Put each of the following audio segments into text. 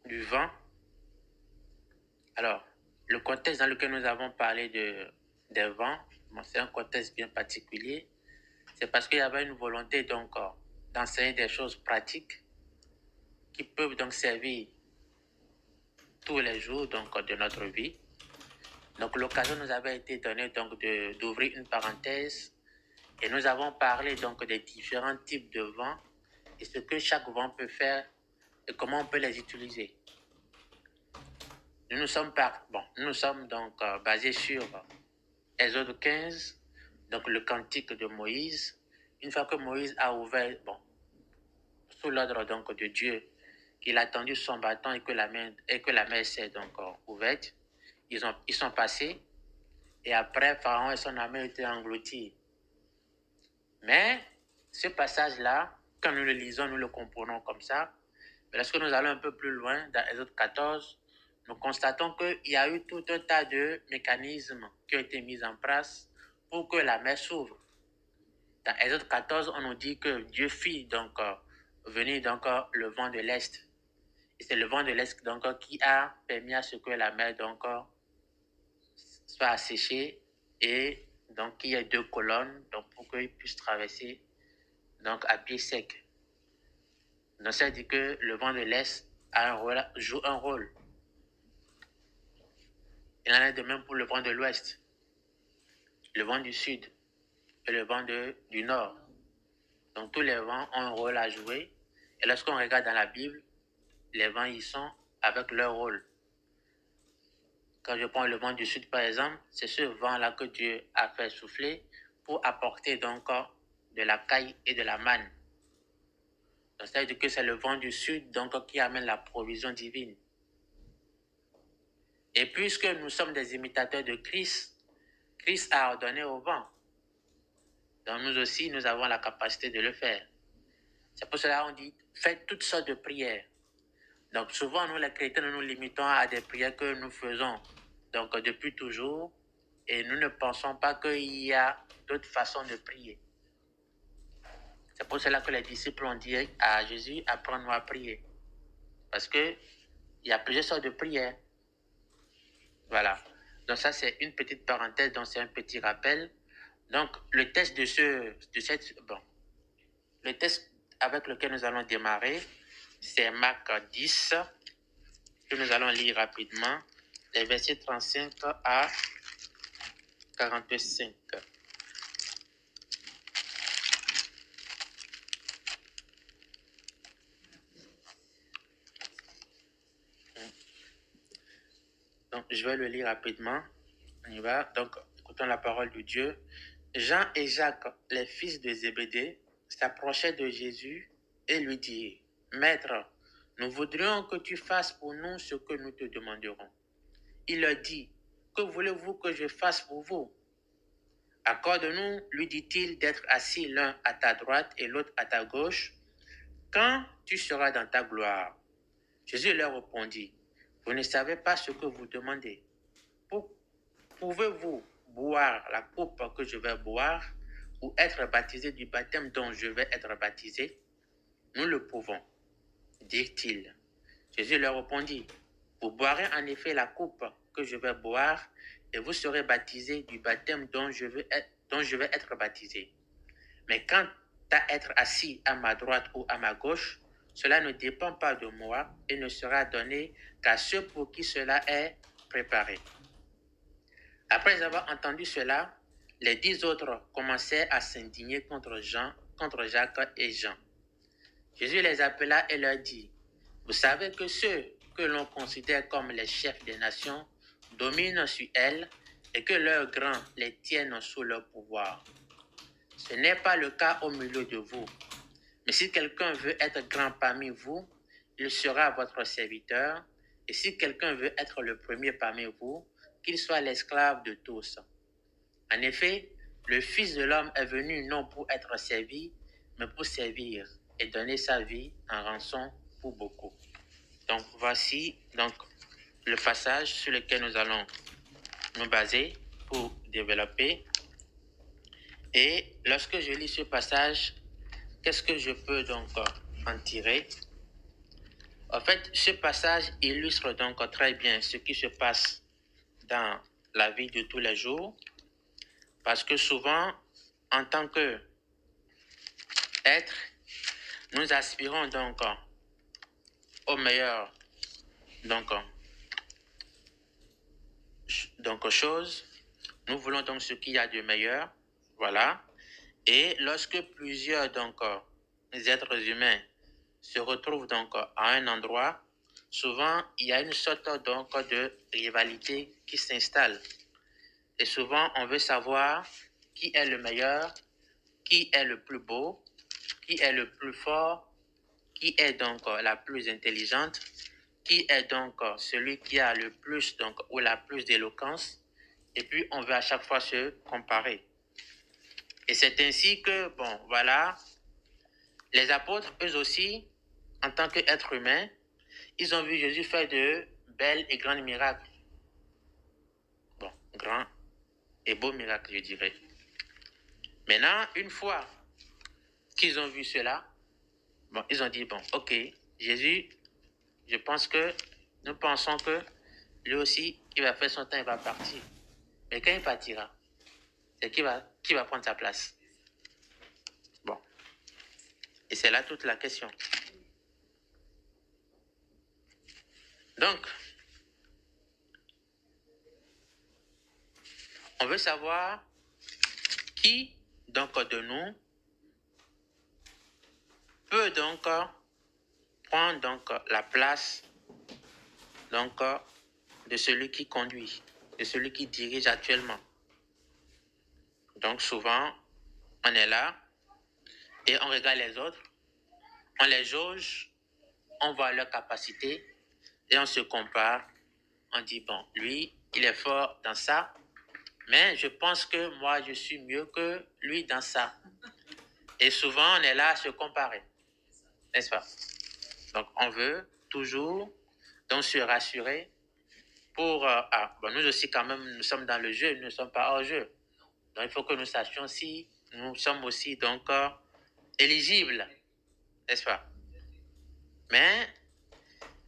du vent. Alors, le contexte dans lequel nous avons parlé des vents, bon, c'est un contexte bien particulier. C'est parce qu'il y avait une volonté donc d'enseigner des choses pratiques qui peuvent donc servir tous les jours donc, de notre vie. Donc l'occasion nous avait été donnée donc d'ouvrir une parenthèse et nous avons parlé donc des différents types de vents et ce que chaque vent peut faire et comment on peut les utiliser. Nous nous sommes donc basés sur Exode 15, donc le cantique de Moïse. Une fois que Moïse a ouvert, sous l'ordre donc de Dieu, qu'il a tendu son bâton et que la mer s'est donc ouverte, ils sont passés et après Pharaon et son armée étaient engloutis. Mais ce passage-là, quand nous le lisons, nous le comprenons comme ça. Mais lorsque nous allons un peu plus loin, dans Exode 14, nous constatons qu'il y a eu tout un tas de mécanismes qui ont été mis en place pour que la mer s'ouvre. Dans Exode 14, on nous dit que Dieu fit donc venir donc le vent de l'Est. Et c'est le vent de l'Est donc qui a permis à ce que la mer donc soit asséchée et donc qu'il y ait 2 colonnes donc pour qu'ils puissent traverser donc à pied sec. Donc ça dit que le vent de l'Est joue un rôle. Il en est de même pour le vent de l'Ouest, le vent du Sud et le vent du Nord. Donc tous les vents ont un rôle à jouer. Et lorsqu'on regarde dans la Bible, les vents y sont avec leur rôle. Quand je prends le vent du Sud par exemple, c'est ce vent-là que Dieu a fait souffler pour apporter donc de la caille et de la manne. Donc ça veut dire que c'est le vent du Sud donc qui amène la provision divine. Et puisque nous sommes des imitateurs de Christ, Christ a ordonné au vent. Donc nous aussi, nous avons la capacité de le faire. C'est pour cela qu'on dit, faites toutes sortes de prières. Donc souvent, nous les chrétiens, nous nous limitons à des prières que nous faisons donc depuis toujours et nous ne pensons pas qu'il y a d'autres façons de prier. C'est pour cela que les disciples ont dit à Jésus, apprends-nous à prier. Parce qu'il y a plusieurs sortes de prières. Voilà. Donc ça, c'est une petite parenthèse, donc c'est un petit rappel. Donc le test le test avec lequel nous allons démarrer, c'est Marc 10, que nous allons lire rapidement, les versets 35 à 45. Donc, je vais le lire rapidement. On y va. Donc, écoutons la parole de Dieu. Jean et Jacques, les fils de Zébédée, s'approchaient de Jésus et lui dirent, Maître, nous voudrions que tu fasses pour nous ce que nous te demanderons. Il leur dit, que voulez-vous que je fasse pour vous? Accorde-nous, lui dit-il, d'être assis l'un à ta droite et l'autre à ta gauche, quand tu seras dans ta gloire. Jésus leur répondit, vous ne savez pas ce que vous demandez. Pouvez-vous boire la coupe que je vais boire ou être baptisé du baptême dont je vais être baptisé? Nous le pouvons, dirent-ils. Jésus leur répondit, vous boirez en effet la coupe que je vais boire et vous serez baptisés du baptême dont je vais être baptisé. Mais quant à être assis à ma droite ou à ma gauche, cela ne dépend pas de moi et ne sera donné qu'à ceux pour qui cela est préparé. Après avoir entendu cela, les 10 autres commencèrent à s'indigner contre Jacques et Jean. Jésus les appela et leur dit, vous savez que ceux que l'on considère comme les chefs des nations dominent sur elles et que leurs grands les tiennent sous leur pouvoir. Ce n'est pas le cas au milieu de vous. Mais si quelqu'un veut être grand parmi vous, il sera votre serviteur. Et si quelqu'un veut être le premier parmi vous, qu'il soit l'esclave de tous. En effet, le Fils de l'homme est venu non pour être servi, mais pour servir et donner sa vie en rançon pour beaucoup. Donc voici donc le passage sur lequel nous allons nous baser pour développer. Et lorsque je lis ce passage, qu'est-ce que je peux donc en tirer? En fait, ce passage illustre donc très bien ce qui se passe dans la vie de tous les jours, parce que souvent, en tant qu'être, nous aspirons au meilleur, donc chose. Nous voulons donc ce qu'il y a de meilleur, voilà. Et lorsque plusieurs êtres humains se retrouvent à un endroit, souvent il y a une sorte de rivalité qui s'installe. Et souvent on veut savoir qui est le meilleur, qui est le plus beau, qui est le plus fort, qui est la plus intelligente, qui est celui qui a le plus ou la plus d'éloquence. Et puis on veut à chaque fois se comparer. Et c'est ainsi que, bon, voilà, les apôtres, eux aussi, en tant qu'êtres humains, ils ont vu Jésus faire de belles et grands miracles. Bon, grands et beaux miracles, je dirais. Maintenant, une fois qu'ils ont vu cela, bon, ils ont dit, bon, ok, Jésus, je pense que, nous pensons que lui aussi, il va faire son temps, il va partir. Mais quand il partira, c'est qui va prendre sa place? Bon. Et c'est là toute la question. Donc, on veut savoir qui, de nous, peut prendre la place de celui qui conduit, de celui qui dirige actuellement. Donc souvent, on est là et on regarde les autres, on les jauge, on voit leur capacité et on se compare. On dit, bon, lui, il est fort dans ça, mais je pense que moi, je suis mieux que lui dans ça. Et souvent, on est là à se comparer, n'est-ce pas? Donc, on veut toujours se rassurer pour... nous aussi, quand même, nous sommes dans le jeu, nous ne sommes pas hors jeu. Donc, il faut que nous sachions si nous sommes aussi éligibles, n'est-ce pas? Mais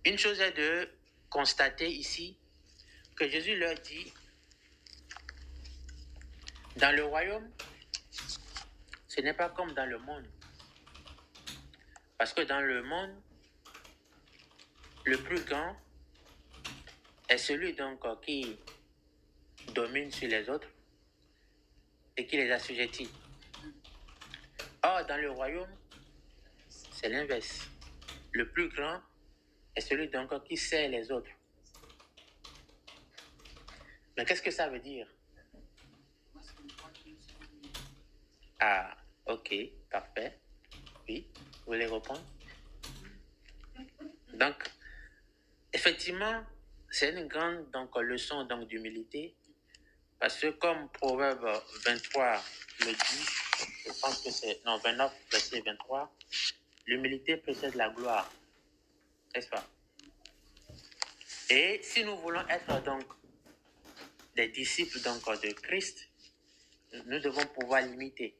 une chose est de constater ici que Jésus leur dit, dans le royaume, ce n'est pas comme dans le monde. Parce que dans le monde, le plus grand est celui qui domine sur les autres et qui les assujettit. Or, dans le royaume, c'est l'inverse. Le plus grand est celui qui sert les autres. Mais qu'est-ce que ça veut dire? Ah, ok, parfait. Oui, vous voulez répondre? Donc, effectivement, c'est une grande leçon d'humilité, parce que comme Proverbe 23 le dit, je pense que c'est 29, verset 23, l'humilité précède la gloire, n'est-ce pas? Et si nous voulons être des disciples de Christ, nous devons pouvoir l'imiter.